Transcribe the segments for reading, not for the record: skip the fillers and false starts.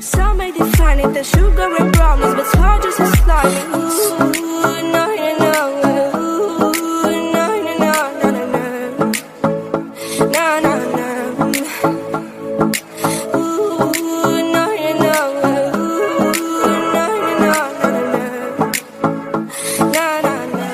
Some may define it as sugar and brownies, but it's just as slimy. Ooh, no, no, no. Ooh, no, no, no, no, no, no. No, no, no. Ooh, no, no, no. Ooh, no, no, no, no, no. No, no, no.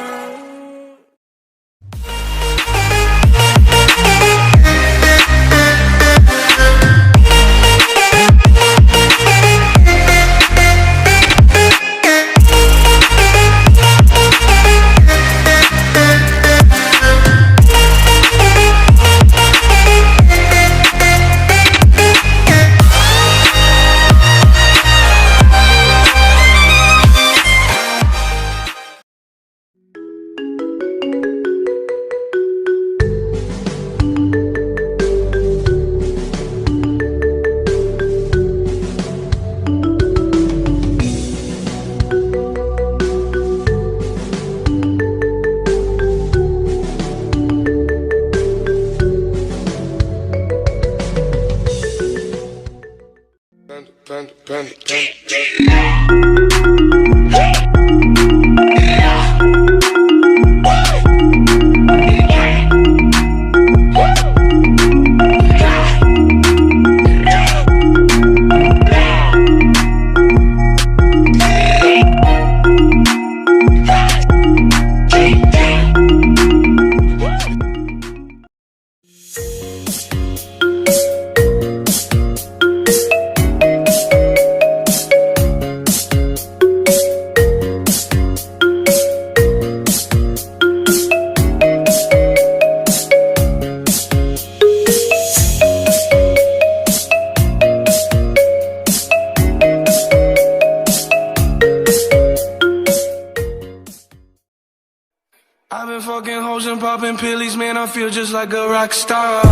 I've been fucking hoes and popping pillies, man, I feel just like a rock star.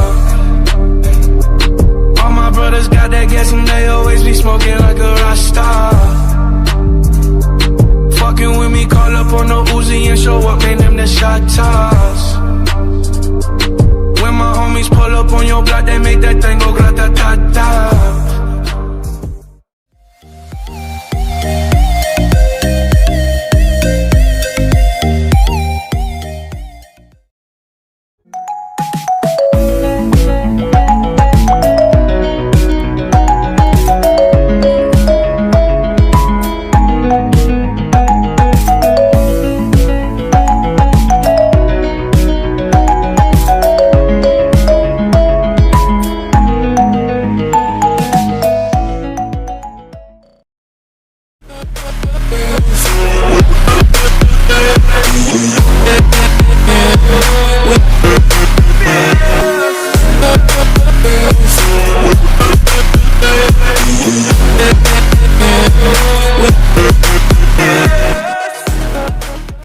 All my brothers got that gas and they always be smoking like a rock star. Fucking with me, call up on the Uzi and show up, man, them the shot toss. When my homies pull up on your block, they make that thing go grata-ta-ta.